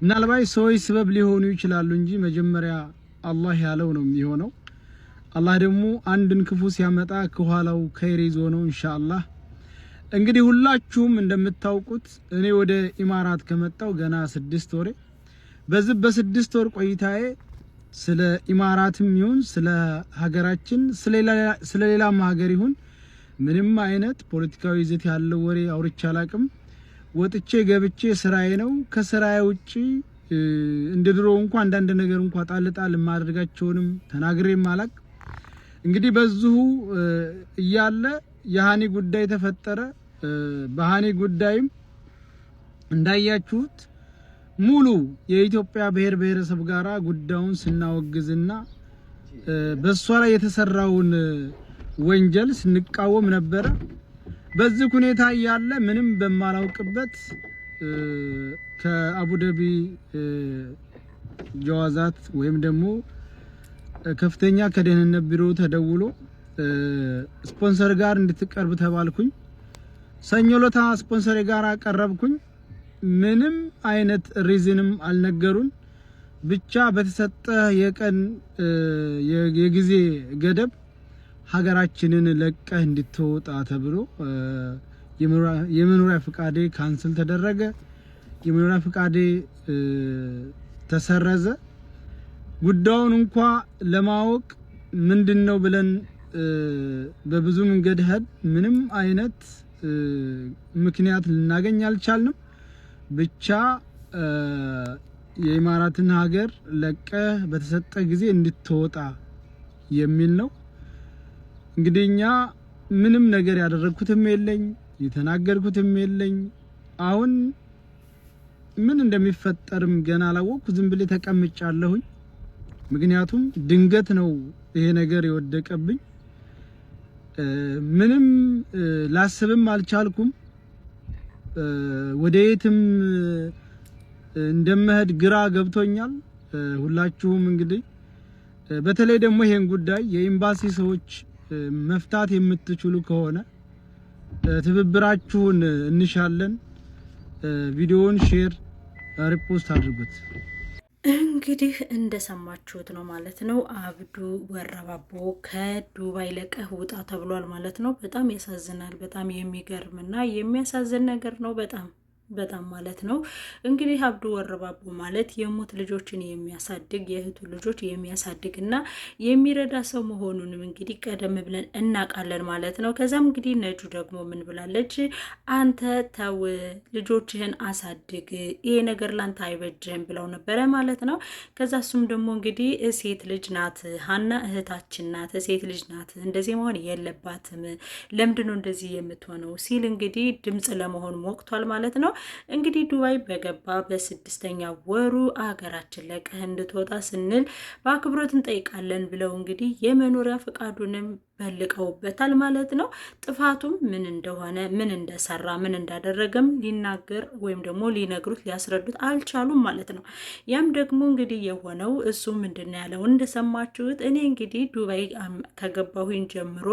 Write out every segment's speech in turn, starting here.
ምናልባት ሰዎች ስበብ ሊሆኑ ይችላሉ እንጂ መጀመሪያ አላህ ያለው ነው የሚሆነው። አላህ ደግሞ አንድን ክፉ ሲያመጣ ከኋላው ኸይር ይዞ ነው ኢንሻአላህ። እንግዲህ ሁላችሁም እንደምታውቁት እኔ ወደ ኢማራት ከመጣው ገና 6 ወሬ። በዚህ በ6 ወር ቆይታዬ ስለ ኢማራትም ይሁን ስለ ሀገራችን ስለ ሌላም ሀገር ይሁን ምንም አይነት ፖለቲካዊ ይዘት ያለው ወሬ አውርቼ አላቅም። ወጥቼ ገብቼ ስራዬ ነው። ከስራዬ ውጪ እንደድሮው እንኳን አንዳንድ ነገር እንኳን ጣልጣል ማድረጋቸውንም ተናግሬም አላቅ። እንግዲህ በዚሁ እያለ የሃኒ ጉዳይ ተፈጠረ። በሃኒ ጉዳይም እንዳያችሁት ሙሉ የኢትዮጵያ ብሔር ብሔረሰብ ጋራ ጉዳዩን ስናወግዝና በሷ ላይ የተሰራውን ወንጀል ስንቃወም ነበር። በዚህ ሁኔታ ያለ ምንም በማላውቅበት ከአቡዳቢ ጀዋዛት ወይም ደግሞ ከፍተኛ ከደህንነት ቢሮ ተደውሎ ስፖንሰር ጋር እንድትቀርብ ተባልኩኝ። ሰኞ ለታ ስፖንሰር ጋር አቀረብኩኝ። ምንም አይነት ሪዝንም አልነገሩን። ብቻ በተሰጠ የቀን የጊዜ ገደብ ሀገራችንን ለቀህ እንድትወጣ ተብሎ የመኖሪያ ፍቃዴ ካንስል ተደረገ። የመኖሪያ ፍቃዴ ተሰረዘ። ጉዳዩን እንኳን ለማወቅ ምንድነው ብለን በብዙ መንገድ ሄድ ምንም አይነት ምክንያት ልናገኝ አልቻልንም። ብቻ የኢማራትን ሀገር ለቀህ በተሰጠ ጊዜ እንድትወጣ የሚል ነው። እንግዲህኛ ምንም ነገር ያደረኩትም የለኝ የተናገርኩትም የለኝ። አሁን ምን እንደሚፈጠርም ገና አላወቅኩ። ዝም ብዬ ተቀምጫለሁኝ። ምክንያቱም ድንገት ነው ይሄ ነገር የወደቀብኝ። ምንም ላስብም አልቻልኩም። ወደየትም እንደምሄድ ግራ ገብቶኛል። ሁላችሁም እንግዲህ በተለይ ደግሞ ይሄን ጉዳይ የኤምባሲ ሰዎች መፍታት የምትችሉ ከሆነ ትብብራችሁን እንሻለን። ቪዲዮውን ሼር ሪፖስት አድርጉት። እንግዲህ እንደሰማችሁት ነው ማለት ነው። አብዱ ወረባቦ ከዱባይ ለቀህ ውጣ ተብሏል ማለት ነው። በጣም ያሳዝናል። በጣም የሚገርምና የሚያሳዝን ነገር ነው። በጣም ማለት ነው። እንግዲህ አብዱ ወረባቦ ማለት የሞት ልጆችን የሚያሳድግ የእህቱ ልጆች የሚያሳድግ እና የሚረዳ ሰው መሆኑንም እንግዲህ ቀደም ብለን እናውቃለን ማለት ነው። ከዛም እንግዲህ ነጁ ደግሞ ምን ብላለች? አንተ ተው ልጆችህን አሳድግ፣ ይሄ ነገር ላንተ አይበጅህም ብለው ነበረ ማለት ነው። ከዛ እሱም ደግሞ እንግዲህ ሴት ልጅ ናት ሀና እህታችን ናት፣ ሴት ልጅ ናት፣ እንደዚህ መሆን የለባትም፣ ለምንድነው እንደዚህ የምትሆነው ሲል እንግዲህ ድምጽ ለመሆን ሞክቷል ማለት ነው። እንግዲህ ዱባይ በገባ በ6ኛ ወሩ አገራችን ለቀህ እንድትወጣ ስንል በአክብሮት እንጠይቃለን ብለው እንግዲህ የመኖሪያ ፈቃዱንም በልቀውበታል ማለት ነው። ጥፋቱም ምን እንደሆነ ምን እንደሰራ ምን እንዳደረገም ሊናገር ወይም ደግሞ ሊነግሩት ሊያስረዱት አልቻሉም ማለት ነው። ያም ደግሞ እንግዲህ የሆነው እሱ ምንድነው ያለው እንደሰማችሁት፣ እኔ እንግዲህ ዱባይ ከገባሁኝ ጀምሮ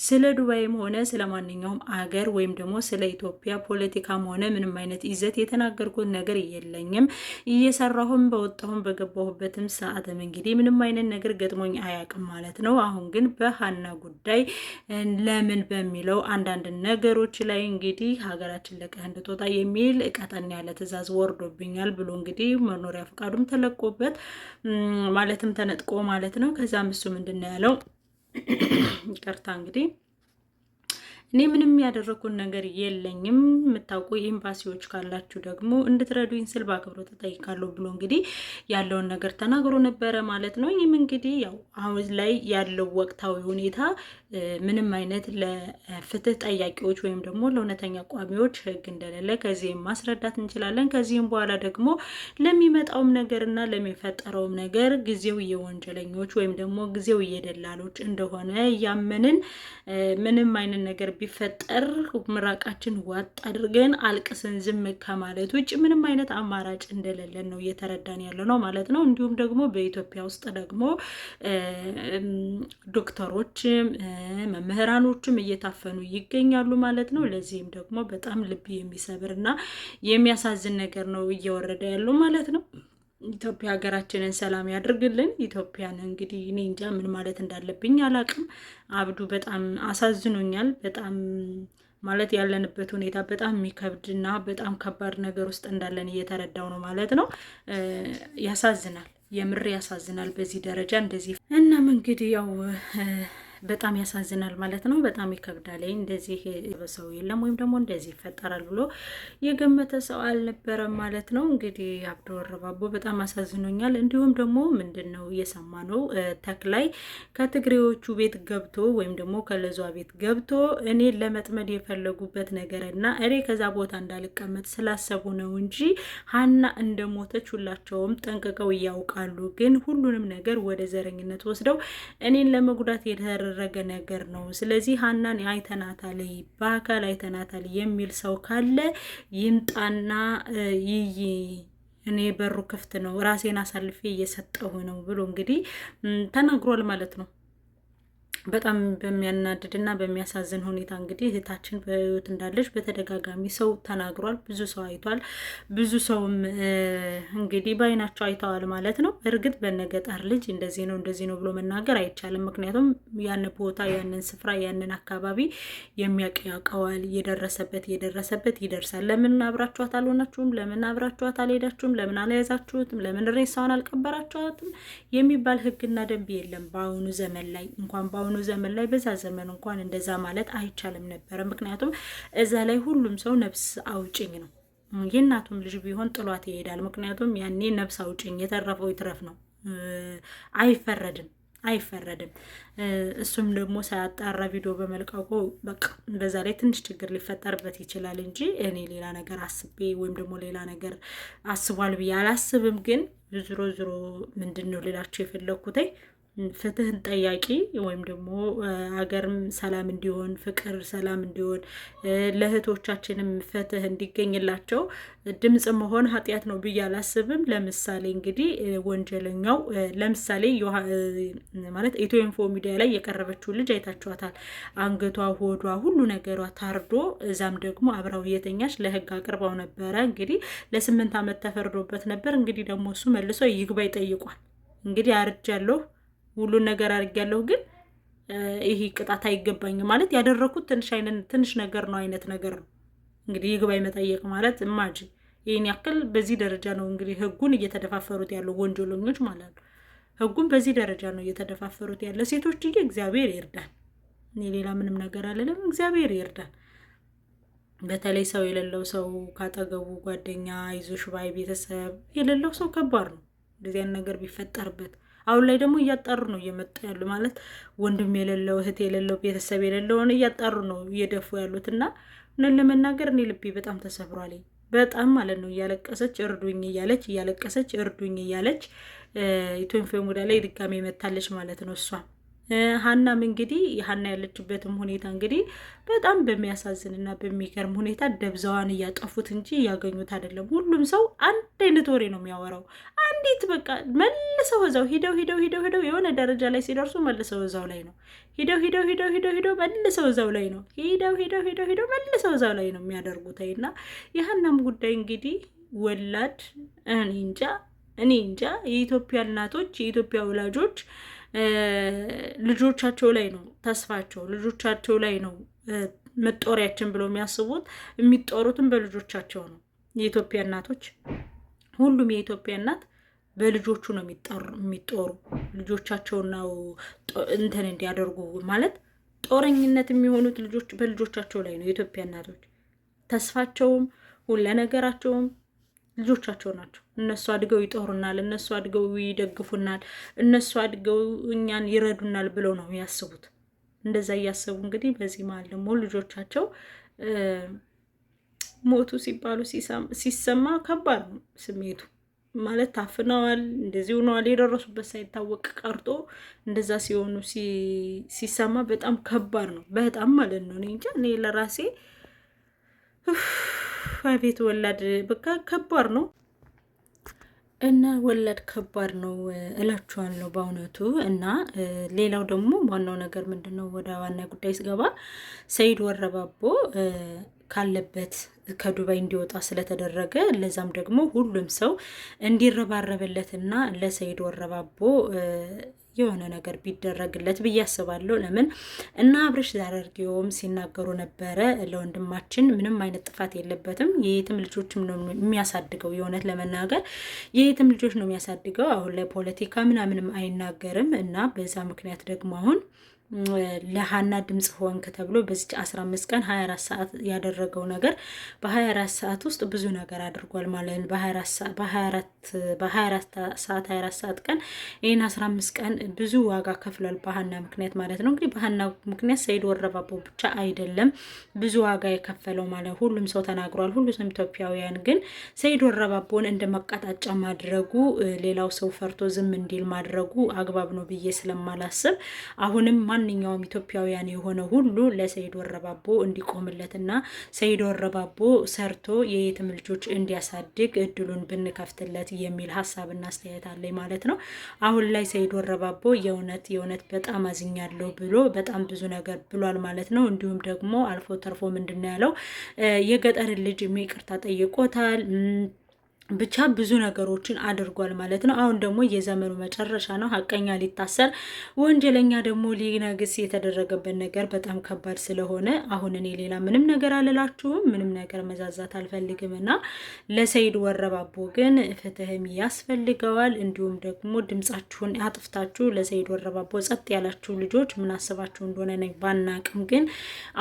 ስለ ዱባይም ሆነ ስለ ማንኛውም አገር ወይም ደግሞ ስለ ኢትዮጵያ ፖለቲካም ሆነ ምንም አይነት ይዘት የተናገርኩት ነገር የለኝም። እየሰራሁም በወጣሁም በገባሁበትም ሰዓትም እንግዲህ ምንም አይነት ነገር ገጥሞኝ አያውቅም ማለት ነው። አሁን ግን በሀና ጉዳይ ለምን በሚለው አንዳንድ ነገሮች ላይ እንግዲህ ሀገራችን ለቀህ እንድትወጣ የሚል ቀጠን ያለ ትዕዛዝ ወርዶብኛል ብሎ እንግዲህ መኖሪያ ፈቃዱም ተለቆበት ማለትም ተነጥቆ ማለት ነው። ከዛም እሱ ምንድነው ያለው? ይቅርታ እንግዲህ እኔ ምንም ያደረኩን ነገር የለኝም፣ የምታውቁ ኤምባሲዎች ካላችሁ ደግሞ እንድትረዱኝ ስል በአክብሮት ተጠይቃለሁ ብሎ እንግዲህ ያለውን ነገር ተናግሮ ነበረ ማለት ነው። ይህም እንግዲህ ያው አሁን ላይ ያለው ወቅታዊ ሁኔታ ምንም አይነት ለፍትህ ጠያቂዎች ወይም ደግሞ ለእውነተኛ ቋሚዎች ህግ እንደሌለ ከዚህም ማስረዳት እንችላለን። ከዚህም በኋላ ደግሞ ለሚመጣውም ነገርና ለሚፈጠረውም ነገር ጊዜው የወንጀለኞች ወይም ደግሞ ጊዜው የደላሎች እንደሆነ ያመንን ምንም አይነት ነገር ቢፈጠር ምራቃችን ዋጥ አድርገን አልቅስን ዝም ከማለት ውጭ ምንም አይነት አማራጭ እንደሌለን ነው እየተረዳን ያለ ነው ማለት ነው። እንዲሁም ደግሞ በኢትዮጵያ ውስጥ ደግሞ ዶክተሮችም መምህራኖችም እየታፈኑ ይገኛሉ ማለት ነው። ለዚህም ደግሞ በጣም ልብ የሚሰብርና የሚያሳዝን ነገር ነው እየወረደ ያለው ማለት ነው። ኢትዮጵያ ሀገራችንን ሰላም ያድርግልን። ኢትዮጵያን እንግዲህ እኔ እንጃ ምን ማለት እንዳለብኝ አላቅም። አብዱ በጣም አሳዝኖኛል። በጣም ማለት ያለንበት ሁኔታ በጣም የሚከብድና በጣም ከባድ ነገር ውስጥ እንዳለን እየተረዳው ነው ማለት ነው። ያሳዝናል፣ የምር ያሳዝናል በዚህ ደረጃ እንደዚህ። እናም እንግዲህ ያው በጣም ያሳዝናል ማለት ነው። በጣም ይከብዳል። እንደዚህ ሰው የለም ወይም ደግሞ እንደዚህ ይፈጠራል ብሎ የገመተ ሰው አልነበረም ማለት ነው። እንግዲህ አብዱ ወረባቦ በጣም አሳዝኖኛል። እንዲሁም ደግሞ ምንድነው እየሰማነው ተክላይ ከትግሬዎቹ ቤት ገብቶ ወይም ደግሞ ከለዟ ቤት ገብቶ እኔን ለመጥመድ የፈለጉበት ነገር እና እኔ ከዛ ቦታ እንዳልቀመጥ ስላሰቡ ነው እንጂ ሀና እንደሞተች ሁላቸውም ጠንቅቀው ያውቃሉ። ግን ሁሉንም ነገር ወደ ዘረኝነት ወስደው እኔን ለመጉዳት የተደረገ ነገር ነው። ስለዚህ ሀናን አይተናታል፣ በአካል አይተናታል የሚል ሰው ካለ ይምጣና ይይ እኔ በሩ ክፍት ነው፣ ራሴን አሳልፌ እየሰጠሁ ነው ብሎ እንግዲህ ተናግሯል ማለት ነው። በጣም በሚያናድድና በሚያሳዝን ሁኔታ እንግዲህ እህታችን በህይወት እንዳለች በተደጋጋሚ ሰው ተናግሯል። ብዙ ሰው አይቷል። ብዙ ሰውም እንግዲህ በአይናቸው አይተዋል ማለት ነው። እርግጥ በነገጠር ልጅ እንደዚህ ነው ብሎ መናገር አይቻልም። ምክንያቱም ያን ቦታ፣ ያንን ስፍራ፣ ያንን አካባቢ የሚያውቅ ያውቀዋል። የደረሰበት ይደርሳል። ለምን አብራችኋት አልሆናችሁም? ለምን አብራችኋት አልሄዳችሁም? ለምን አልያዛችሁትም? ለምን ሬሳውን አልቀበራችኋትም? የሚባል ህግና ደንብ የለም በአሁኑ ዘመን ላይ እንኳን በአሁኑ ዘመን ላይ በዛ ዘመን እንኳን እንደዛ ማለት አይቻልም ነበረ። ምክንያቱም እዛ ላይ ሁሉም ሰው ነፍስ አውጭኝ ነው። የእናቱም ልጅ ቢሆን ጥሏት ይሄዳል። ምክንያቱም ያኔ ነፍስ አውጭኝ የተረፈው ይትረፍ ነው። አይፈረድም። እሱም ደግሞ ሳያጣራ ቪዲዮ በመልቀቁ በቃ በዛ ላይ ትንሽ ችግር ሊፈጠርበት ይችላል እንጂ እኔ ሌላ ነገር አስቤ ወይም ደግሞ ሌላ ነገር አስቧል ብዬ አላስብም። ግን ዞሮ ምንድን ነው ሌላቸው የፈለግኩት ፍትህን ጠያቂ ወይም ደግሞ ሀገርም ሰላም እንዲሆን፣ ፍቅር ሰላም እንዲሆን፣ ለእህቶቻችንም ፍትህ እንዲገኝላቸው ድምጽ መሆን ኃጢአት ነው ብዬ አላስብም። ለምሳሌ እንግዲህ ወንጀለኛው ለምሳሌ ማለት ኢትዮ ኢንፎ ሚዲያ ላይ የቀረበችውን ልጅ አይታችኋታል። አንገቷ፣ ሆዷ፣ ሁሉ ነገሯ ታርዶ እዛም ደግሞ አብራው የተኛች ለህግ አቅርባው ነበረ። እንግዲህ ለ8 ዓመት ተፈርዶበት ነበር። እንግዲህ ደግሞ እሱ መልሶ ይግባኝ ጠይቋል። እንግዲህ አርጃለሁ ሁሉን ነገር አድርጊያለሁ፣ ግን ይሄ ቅጣት አይገባኝም ማለት ያደረኩት ትንሽ ነገር ነው አይነት ነገር ነው። እንግዲህ ይግባኝ መጠየቅ ማለት እማጂ ይሄን ያክል በዚህ ደረጃ ነው እንግዲህ ህጉን እየተደፋፈሩት ያለው ወንጀለኞች ማለት ነው። ህጉን በዚህ ደረጃ ነው እየተደፋፈሩት ያለ። ሴቶችዬ እግዚአብሔር ይርዳን። እኔ ሌላ ምንም ነገር አልልም። እግዚአብሔር ይርዳን። በተለይ ሰው የሌለው ሰው ካጠገቡ ጓደኛ፣ አይዞሽ ባይ ቤተሰብ የሌለው ሰው ከባድ ነው እንደዚህ አይነት ነገር ቢፈጠርበት። አሁን ላይ ደግሞ እያጣሩ ነው እየመጡ ያሉ ማለት ወንድም የሌለው እህት የሌለው ቤተሰብ የሌለውን እያጣሩ ነው እየደፉ ያሉት። እና እነን ለመናገር እኔ ልቤ በጣም ተሰብሯል። በጣም ማለት ነው እያለቀሰች እርዱኝ እያለች ኢትዮ ኢንፎ ሚዲያ ላይ ድጋሜ መታለች ማለት ነው እሷ። ሀናም እንግዲህ ሀና ያለችበትም ሁኔታ እንግዲህ በጣም በሚያሳዝንና በሚገርም ሁኔታ ደብዛዋን እያጠፉት እንጂ እያገኙት አይደለም። ሁሉም ሰው አንድ አይነት ወሬ ነው የሚያወራው። አንዲት በቃ መልሰው እዛው ሂደው የሆነ ደረጃ ላይ ሲደርሱ መልሰው እዛው ላይ ነው ሂደው መልሰው እዛው ላይ ነው ሂደው መልሰው እዛው ላይ ነው የሚያደርጉት። እና የሀናም ጉዳይ እንግዲህ ወላድ እኔ እንጃ የኢትዮጵያ እናቶች የኢትዮጵያ ወላጆች ልጆቻቸው ላይ ነው ተስፋቸው፣ ልጆቻቸው ላይ ነው መጦሪያችን ብለው የሚያስቡት። የሚጦሩትም በልጆቻቸው ነው። የኢትዮጵያ እናቶች ሁሉም የኢትዮጵያ እናት በልጆቹ ነው የሚጦሩ። ልጆቻቸው ነው እንትን እንዲያደርጉ ማለት ጦረኝነት የሚሆኑት በልጆቻቸው ላይ ነው። የኢትዮጵያ እናቶች ተስፋቸውም ሁሉ ነገራቸውም ልጆቻቸው ናቸው። እነሱ አድገው ይጦሩናል፣ እነሱ አድገው ይደግፉናል፣ እነሱ አድገው እኛን ይረዱናል ብለው ነው ያስቡት። እንደዛ እያሰቡ እንግዲህ በዚህ መሀል ደግሞ ልጆቻቸው ሞቱ ሲባሉ ሲሰማ ከባድ ነው ስሜቱ። ማለት ታፍነዋል፣ እንደዚህ ሆነዋል፣ የደረሱበት ሳይታወቅ ቀርቶ እንደዛ ሲሆኑ ሲሰማ በጣም ከባድ ነው። በጣም ማለት ነው። እኔ እንጃ እኔ ለራሴ ቤት ወላድ በቃ ከባድ ነው እና ወላድ ከባድ ነው እላችኋለሁ በእውነቱ። እና ሌላው ደግሞ ዋናው ነገር ምንድነው፣ ወደ ዋና ጉዳይ ስገባ ሰይድ ወረባቦ ካለበት ከዱባይ እንዲወጣ ስለተደረገ ለዛም ደግሞ ሁሉም ሰው እንዲረባረብለትና ለሰይድ ወረባቦ የሆነ ነገር ቢደረግለት ብዬ አስባለሁ። ለምን እና አብርሽ ዛሬም ሲናገሩ ነበረ ለወንድማችን ምንም አይነት ጥፋት የለበትም፣ የየትም ልጆችም ነው የሚያሳድገው። የእውነት ለመናገር የየትም ልጆች ነው የሚያሳድገው። አሁን ላይ ፖለቲካ ምናምንም አይናገርም እና በዛ ምክንያት ደግሞ አሁን ለሃና ድምጽ ሆንክ ተብሎ በዚህ 15 ቀን 24 ሰዓት ያደረገው ነገር በ24 ሰዓት ውስጥ ብዙ ነገር አድርጓል ማለት ነው። በ24 ሰዓት 24 ሰዓት ቀን ይሄን 15 ቀን ብዙ ዋጋ ከፍሏል በሃና ምክንያት ማለት ነው። እንግዲህ በሃና ምክንያት ሰይድ ወረባቦ ብቻ አይደለም ብዙ ዋጋ የከፈለው ማለት ሁሉም ሰው ተናግሯል። ሁሉም ኢትዮጵያውያን ግን ሰይድ ወረባቦን እንደ መቀጣጫ ማድረጉ ሌላው ሰው ፈርቶ ዝም እንዲል ማድረጉ አግባብ ነው ብዬ ስለማላስብ አሁንም ማንኛውም ኢትዮጵያውያን የሆነ ሁሉ ለሰይድ ወረባቦ እንዲቆምለትና ሰይድ ወረባቦ ሰርቶ የየትም ልጆች እንዲያሳድግ እድሉን ብንከፍትለት የሚል ሀሳብና አስተያየት አለኝ ማለት ነው። አሁን ላይ ሰይድ ወረባቦ የእውነት በጣም አዝኛለሁ ብሎ በጣም ብዙ ነገር ብሏል ማለት ነው። እንዲሁም ደግሞ አልፎ ተርፎ ምንድነው ያለው የገጠር ልጅ ይቅርታ ጠይቆታል። ብቻ ብዙ ነገሮችን አድርጓል ማለት ነው። አሁን ደግሞ የዘመኑ መጨረሻ ነው። ሀቀኛ ሊታሰር ወንጀለኛ ደግሞ ሊነግስ የተደረገበት ነገር በጣም ከባድ ስለሆነ አሁን እኔ ሌላ ምንም ነገር አልላችሁም፣ ምንም ነገር መዛዛት አልፈልግም እና ለሰይድ ወረባቦ ግን ፍትህም ያስፈልገዋል። እንዲሁም ደግሞ ድምጻችሁን አጥፍታችሁ ለሰይድ ወረባቦ ጸጥ ያላችሁ ልጆች ምን አስባችሁ እንደሆነ ነኝ ባናቅም፣ ግን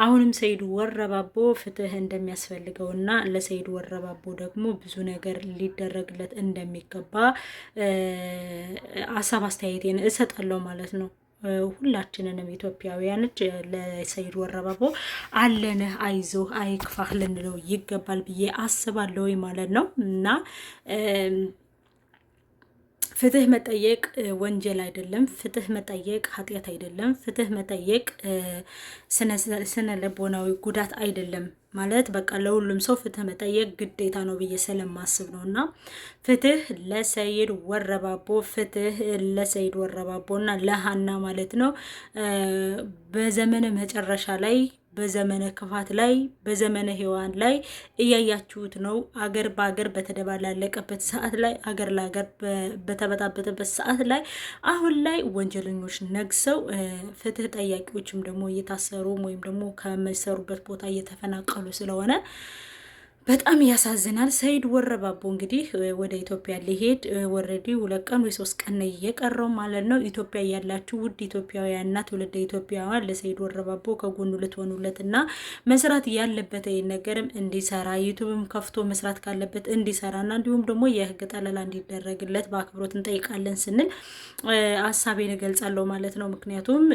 አሁንም ሰይድ ወረባቦ ፍትህ እንደሚያስፈልገውና ለሰይድ ወረባቦ ደግሞ ብዙ ነገር ሊደረግለት እንደሚገባ ሀሳብ አስተያየቴን እሰጣለሁ ማለት ነው። ሁላችንንም ኢትዮጵያውያኖች ለሰይድ ወረባቦ አለንህ፣ አይዞህ፣ አይክፋህ ልንለው ይገባል ብዬ አስባለሁ ማለት ነው እና ፍትህ መጠየቅ ወንጀል አይደለም። ፍትህ መጠየቅ ኃጢአት አይደለም። ፍትህ መጠየቅ ስነ ልቦናዊ ጉዳት አይደለም። ማለት በቃ ለሁሉም ሰው ፍትህ መጠየቅ ግዴታ ነው ብዬ ስለማስብ ነው እና ፍትህ ለሰይድ ወረባቦ፣ ፍትህ ለሰይድ ወረባቦ እና ለሃና ማለት ነው። በዘመነ መጨረሻ ላይ በዘመነ ክፋት ላይ በዘመነ ሔዋን ላይ እያያችሁት ነው። አገር በአገር በተደባላለቀበት ሰዓት ላይ አገር ለአገር በተበጣበጠበት ሰዓት ላይ አሁን ላይ ወንጀለኞች ነግሰው ፍትህ ጠያቂዎችም ደግሞ እየታሰሩ ወይም ደግሞ ከሚሰሩበት ቦታ እየተፈናቀሉ ስለሆነ በጣም ያሳዝናል። ሰይድ ወረባቦ እንግዲህ ወደ ኢትዮጵያ ሊሄድ ወረዲ 2 ቀን ወይ 3 ቀን ነው የቀረው ማለት ነው። ኢትዮጵያ ያላችሁ ውድ ኢትዮጵያውያንና ትውልደ ኢትዮጵያውያን ለሰይድ ወረባቦ ከጎኑ ልትሆኑለትና መስራት ያለበት ነገርም እንዲሰራ ዩቲዩብም ከፍቶ መስራት ካለበት እንዲሰራና እንዲሁም ደግሞ የህግ ጠለላ እንዲደረግለት በአክብሮት እንጠይቃለን ስንል ሀሳቤን እገልጻለሁ ማለት ነው። ምክንያቱም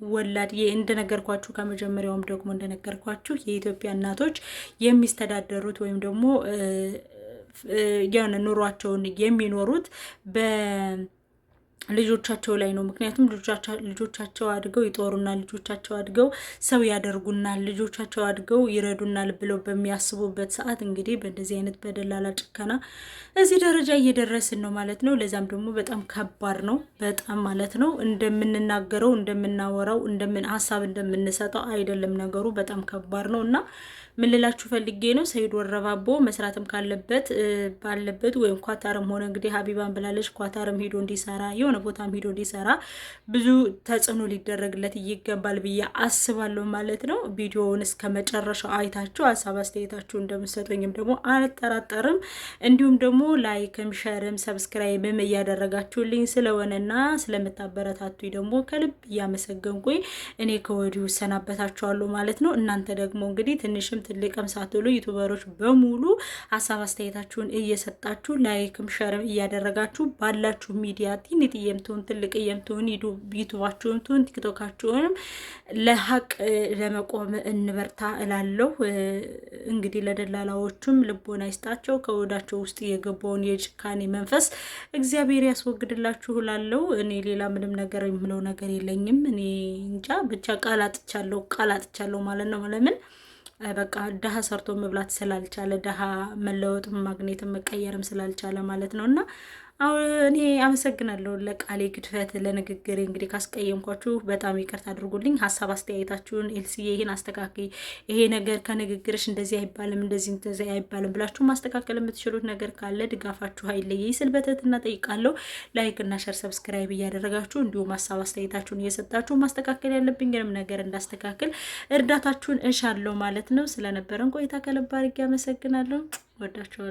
ወላድ እንደነገርኳችሁ ከመጀመሪያውም ደግሞ እንደነገርኳችሁ የኢትዮጵያ እናቶች የሚስተዳደሩት ወይም ደግሞ የሆነ ኑሯቸውን የሚኖሩት ልጆቻቸው ላይ ነው። ምክንያቱም ልጆቻቸው አድገው ይጦሩናል፣ ልጆቻቸው አድገው ሰው ያደርጉናል፣ ልጆቻቸው አድገው ይረዱናል ብለው በሚያስቡበት ሰዓት እንግዲህ በእንደዚህ አይነት በደላላ ጭከና እዚህ ደረጃ እየደረስን ነው ማለት ነው። ለዛም ደግሞ በጣም ከባድ ነው፣ በጣም ማለት ነው። እንደምንናገረው እንደምናወራው ሀሳብ እንደምንሰጠው አይደለም ነገሩ፣ በጣም ከባድ ነው እና ምን ልላችሁ ፈልጌ ነው ሰይድ ወረባቦ መስራትም ካለበት ባለበት ወይም ኳታርም ሆነ እንግዲህ ሀቢባን ብላለች ኳታርም ሄዶ እንዲሰራ የሆነ ቦታም ሄዶ እንዲሰራ ብዙ ተጽዕኖ ሊደረግለት ይገባል ብዬ አስባለሁ ማለት ነው። ቪዲዮውን እስከ መጨረሻው አይታችሁ ሀሳብ አስተያየታችሁ እንደምትሰጡኝም ደግሞ አልጠራጠርም። እንዲሁም ደግሞ ላይክም ሸርም ሰብስክራይብም እያደረጋችሁልኝ ስለሆነና ስለምታበረታቱኝ ደግሞ ከልብ እያመሰገንኩኝ እኔ ከወዲሁ ሰናበታችኋለሁ ማለት ነው። እናንተ ደግሞ እንግዲህ ትንሽም ትልቅም ሳትሉ ዩቲዩበሮች በሙሉ ሀሳብ አስተያየታችሁን እየሰጣችሁ ላይክም ሸርም እያደረጋችሁ ባላችሁ ሚዲያ ትንጥዬም ትሁን ትልቅዬም ትሁን ዩቲዩባችሁም ትሁን ቲክቶካችሁንም ለሀቅ ለመቆም እንበርታ እላለሁ። እንግዲህ ለደላላዎቹም ልቦና ይስጣቸው፣ ከወዳቸው ውስጥ የገባውን የጭካኔ መንፈስ እግዚአብሔር ያስወግድላችሁ እላለሁ። እኔ ሌላ ምንም ነገር የምለው ነገር የለኝም። እኔ እንጃ ብቻ ቃላጥቻለሁ ማለት ነው። ለምን በቃ ደሃ ሰርቶ መብላት ስላልቻለ፣ ደሃ መለወጥም ማግኘትም መቀየርም ስላልቻለ ማለት ነው እና እኔ አመሰግናለሁ ለቃሌ ግድፈት፣ ለንግግሬ እንግዲህ ካስቀየምኳችሁ በጣም ይቅርታ አድርጉልኝ። ሀሳብ አስተያየታችሁን ኤልሲዬ ይሄን አስተካክይ፣ ይሄ ነገር ከንግግርሽ እንደዚህ አይባልም፣ እንደዚህ አይባልም ብላችሁ ማስተካከል የምትችሉት ነገር ካለ ድጋፋችሁ አይለየኝ ስል በትህትና ጠይቃለሁ። ላይክ እና ሸር ሰብስክራይብ እያደረጋችሁ እንዲሁም ሀሳብ አስተያየታችሁን እየሰጣችሁ ማስተካከል ያለብኝንም ነገር እንዳስተካክል እርዳታችሁን እሻለሁ ማለት ነው። ስለነበረን ቆይታ ከልብ አድርጌ አመሰግናለሁ። ወዳችኋለሁ።